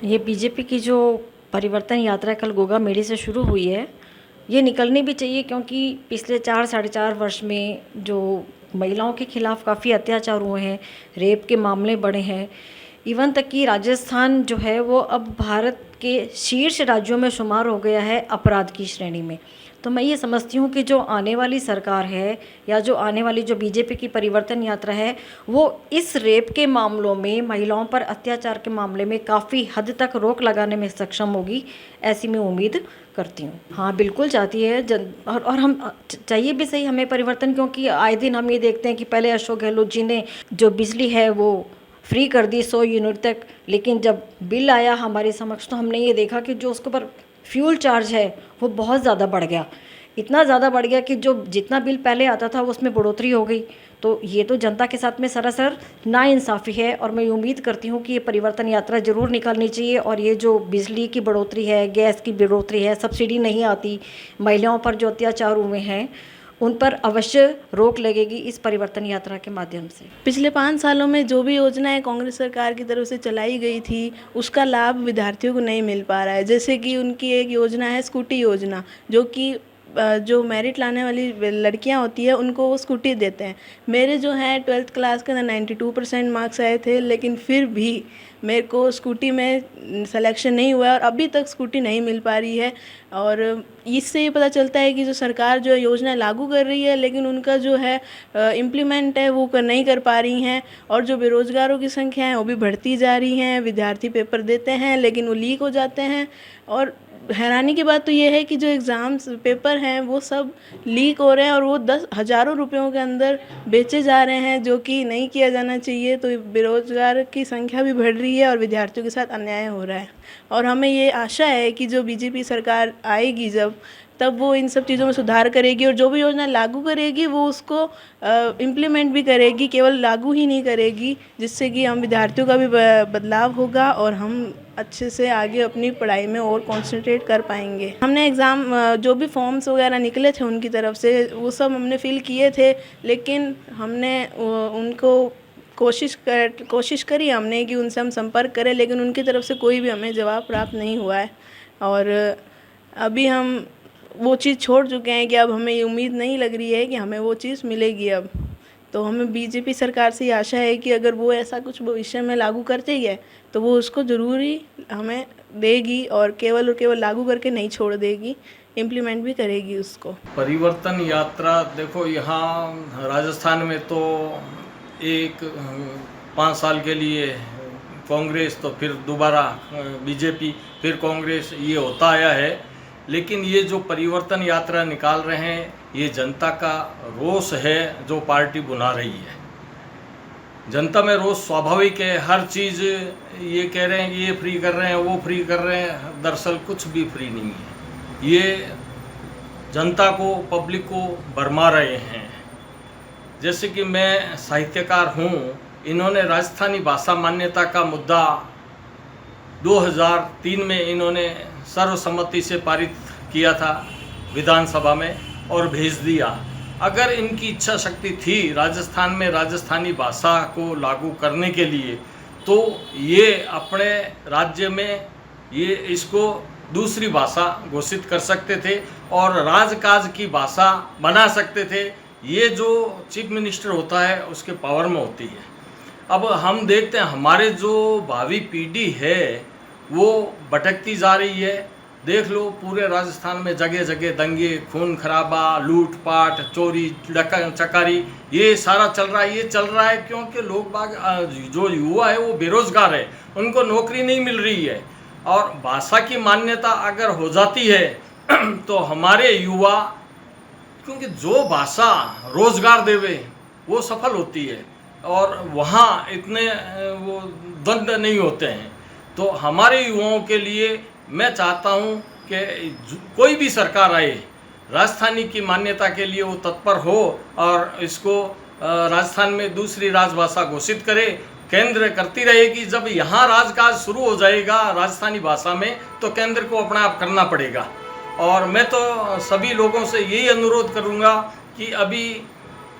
ये बीजेपी की जो परिवर्तन यात्रा कल गोगा मेडी से शुरू हुई है, ये निकलनी भी चाहिए क्योंकि पिछले 4 साढ़े 4 वर्ष में जो महिलाओं के खिलाफ काफ़ी अत्याचार हुए हैं, रेप के मामले बढ़े हैं, इवन तक कि राजस्थान जो है वो अब भारत के शीर्ष राज्यों में शुमार हो गया है अपराध की श्रेणी में। तो मैं ये समझती हूँ कि जो आने वाली सरकार है या जो आने वाली जो बीजेपी की परिवर्तन यात्रा है, वो इस रेप के मामलों में, महिलाओं पर अत्याचार के मामले में काफ़ी हद तक रोक लगाने में सक्षम होगी, ऐसी मैं उम्मीद करती हूँ। हाँ, बिल्कुल चाहती है और हम चाहिए भी सही हमें परिवर्तन, क्योंकि आए दिन हम ये देखते हैं कि पहले अशोक गहलोत जी ने जो बिजली है वो फ्री कर दी 100 यूनिट तक, लेकिन जब बिल आया हमारे समक्ष तो हमने ये देखा कि जो उसके ऊपर फ्यूल चार्ज है वो बहुत ज़्यादा बढ़ गया। इतना ज़्यादा बढ़ गया कि जो जितना बिल पहले आता था उसमें बढ़ोतरी हो गई। तो ये तो जनता के साथ में सरासर नाइंसाफ़ी है और मैं उम्मीद करती हूँ कि ये परिवर्तन यात्रा ज़रूर निकालनी चाहिए। और ये जो बिजली की बढ़ोतरी है, गैस की बढ़ोतरी है, सब्सिडी नहीं आती, महिलाओं पर जो अत्याचार हुए हैं उन पर अवश्य रोक लगेगी इस परिवर्तन यात्रा के माध्यम से। पिछले 5 सालों में जो भी योजनाएं कांग्रेस सरकार की तरफ से चलाई गई थी, उसका लाभ विद्यार्थियों को नहीं मिल पा रहा है। जैसे कि उनकी एक योजना है स्कूटी योजना, जो कि जो मेरिट लाने वाली लड़कियां होती है उनको वो स्कूटी देते हैं। मेरे जो है 12th क्लास के अंदर 92% मार्क्स आए थे, लेकिन फिर भी मेरे को स्कूटी में सिलेक्शन नहीं हुआ और अभी तक स्कूटी नहीं मिल पा रही है। और इससे ये पता चलता है कि जो सरकार जो योजना लागू कर रही है, लेकिन उनका जो है इम्प्लीमेंट है वो नहीं कर पा रही हैं। और जो बेरोज़गारों की संख्या है वो भी बढ़ती जा रही हैं। विद्यार्थी पेपर देते हैं लेकिन वो लीक हो जाते हैं। और हैरानी की बात तो ये है कि जो एग्ज़ाम्स पेपर हैं वो सब लीक हो रहे हैं और वो 10 हज़ारों रुपयों के अंदर बेचे जा रहे हैं, जो कि नहीं किया जाना चाहिए। तो बेरोज़गार की संख्या भी बढ़ रही है और विद्यार्थियों के साथ अन्याय हो रहा है। और हमें ये आशा है कि जो बीजेपी सरकार आएगी तब वो इन सब चीज़ों में सुधार करेगी और जो भी योजना लागू करेगी वो उसको इम्प्लीमेंट भी करेगी, केवल लागू ही नहीं करेगी, जिससे कि हम विद्यार्थियों का भी बदलाव होगा और हम अच्छे से आगे अपनी पढ़ाई में और कंसंट्रेट कर पाएंगे। हमने एग्ज़ाम जो भी फॉर्म्स वगैरह निकले थे उनकी तरफ से वो सब हमने फ़िल किए थे, लेकिन हमने उनको कोशिश करी हमने कि उनसे हम संपर्क करें, लेकिन उनकी तरफ से कोई भी हमें जवाब प्राप्त नहीं हुआ है। और अभी हम वो चीज़ छोड़ चुके हैं कि अब हमें ये उम्मीद नहीं लग रही है कि हमें वो चीज़ मिलेगी अब। तो हमें बीजेपी सरकार से ये आशा है कि अगर वो ऐसा कुछ भविष्य में लागू करती है तो वो उसको ज़रूर ही हमें देगी और केवल लागू करके नहीं छोड़ देगी, इम्प्लीमेंट भी करेगी उसको। परिवर्तन यात्रा देखो, यहाँ राजस्थान में तो एक 5 साल के लिए कांग्रेस, तो फिर दोबारा बीजेपी, फिर कांग्रेस, ये होता आया है। लेकिन ये जो परिवर्तन यात्रा निकाल रहे हैं ये जनता का रोष है जो पार्टी बुला रही है। जनता में रोष स्वाभाविक है। हर चीज़ ये कह रहे हैं कि ये फ्री कर रहे हैं, वो फ्री कर रहे हैं, दरअसल कुछ भी फ्री नहीं है। ये जनता को, पब्लिक को भरमा रहे हैं। जैसे कि मैं साहित्यकार हूँ, इन्होंने राजस्थानी भाषा मान्यता का मुद्दा 2003 में इन्होंने सर्वसम्मति से पारित किया था विधानसभा में और भेज दिया। अगर इनकी इच्छा शक्ति थी राजस्थान में राजस्थानी भाषा को लागू करने के लिए, तो ये अपने राज्य में ये इसको दूसरी भाषा घोषित कर सकते थे और राजकाज की भाषा बना सकते थे। ये जो चीफ मिनिस्टर होता है उसके पावर में होती है। अब हम देखते हैं हमारे जो भावी पीढ़ी है वो भटकती जा रही है। देख लो, पूरे राजस्थान में जगह जगह दंगे, खून खराबा, लूटपाट, चोरी चकारी, ये सारा चल रहा है। ये चल रहा है क्योंकि लोग बाग, जो युवा है वो बेरोजगार है, उनको नौकरी नहीं मिल रही है। और भाषा की मान्यता अगर हो जाती है तो हमारे युवा, क्योंकि जो भाषा रोजगार देवे वो सफल होती है और वहाँ इतने वो द्वंद्व नहीं होते हैं। तो हमारे युवाओं के लिए मैं चाहता हूँ कि कोई भी सरकार आए, राजस्थानी की मान्यता के लिए वो तत्पर हो और इसको राजस्थान में दूसरी राजभाषा घोषित करे। केंद्र करती रहेगी, जब यहाँ राजकाज शुरू हो जाएगा राजस्थानी भाषा में तो केंद्र को अपना आप करना पड़ेगा। और मैं तो सभी लोगों से यही अनुरोध करूँगा कि अभी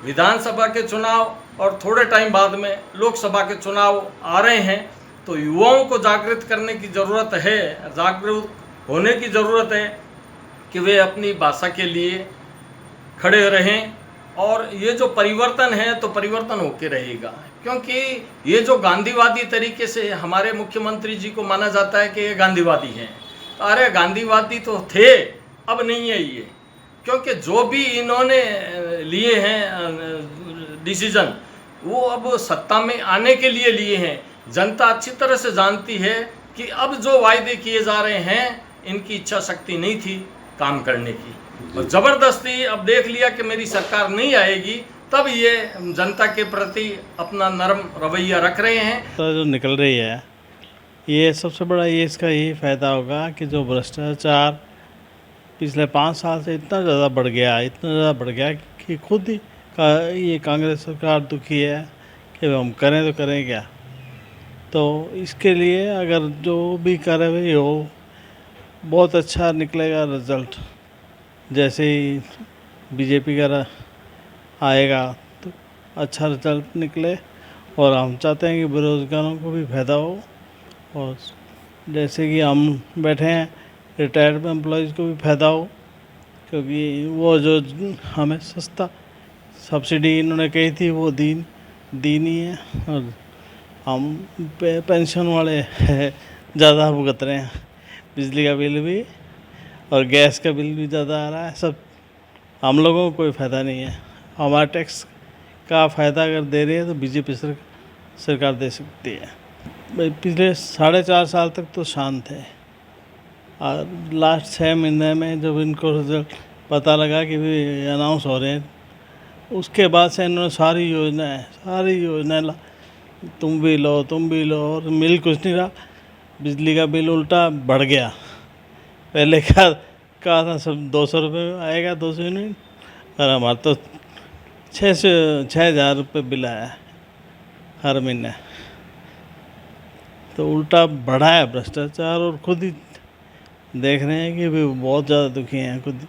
विधानसभा के चुनाव और थोड़े टाइम बाद में लोकसभा के चुनाव आ रहे हैं, तो युवाओं को जागृत करने की ज़रूरत है, जागरूक होने की ज़रूरत है कि वे अपनी भाषा के लिए खड़े रहें। और ये जो परिवर्तन है तो परिवर्तन होके रहेगा, क्योंकि ये जो गांधीवादी तरीके से हमारे मुख्यमंत्री जी को माना जाता है कि ये गांधीवादी हैं, तो अरे गांधीवादी तो थे, अब नहीं है ये। क्योंकि जो भी इन्होंने लिए हैं डिसीजन, वो अब सत्ता में आने के लिए लिए हैं। जनता अच्छी तरह से जानती है कि अब जो वायदे किए जा रहे हैं, इनकी इच्छा शक्ति नहीं थी काम करने की, और ज़बरदस्ती अब देख लिया कि मेरी सरकार नहीं आएगी, तब ये जनता के प्रति अपना नरम रवैया रख रहे हैं। तो जो निकल रही है, ये सबसे बड़ा ये इसका यही फ़ायदा होगा कि जो भ्रष्टाचार पिछले 5 साल से इतना ज़्यादा बढ़ गया कि खुद ही ये कांग्रेस सरकार दुखी है कि हम करें तो करें क्या। तो इसके लिए अगर जो भी कार्रवाई हो, बहुत अच्छा निकलेगा रिज़ल्ट। जैसे ही बीजेपी का आएगा तो अच्छा रिजल्ट निकले, और हम चाहते हैं कि बेरोज़गारों को भी फ़ायदा हो, और जैसे कि हम बैठे हैं रिटायर्ड एम्प्लॉयज़ को भी फ़ायदा हो, क्योंकि वो जो हमें सस्ता सब्सिडी इन्होंने कही थी वो दी नहीं है, और हम पेंशन वाले ज़्यादा भुगत रहे हैं। बिजली का बिल भी और गैस का बिल भी ज़्यादा आ रहा है। सब हम लोगों को कोई फ़ायदा नहीं है। हमारा टैक्स का फ़ायदा अगर दे रही है तो बीजेपी सरकार दे सकती है। भाई पिछले 4.5 साल तक तो शांत है, और लास्ट 6 महीने में जब इनको रिजल्ट पता लगा कि भी अनाउंस हो रहे हैं, उसके बाद से इन्होंने सारी योजनाएं तुम भी लो, और मिल कुछ नहीं रहा। बिजली का बिल उल्टा बढ़ गया। पहले कहा था सब 200 रुपये में आएगा 200 यूनिट, और हमारा तो 6,000 रुपये बिल आया है हर महीने। तो उल्टा बढ़ा है भ्रष्टाचार, और खुद ही देख रहे हैं कि भी बहुत ज़्यादा दुखी हैं खुद।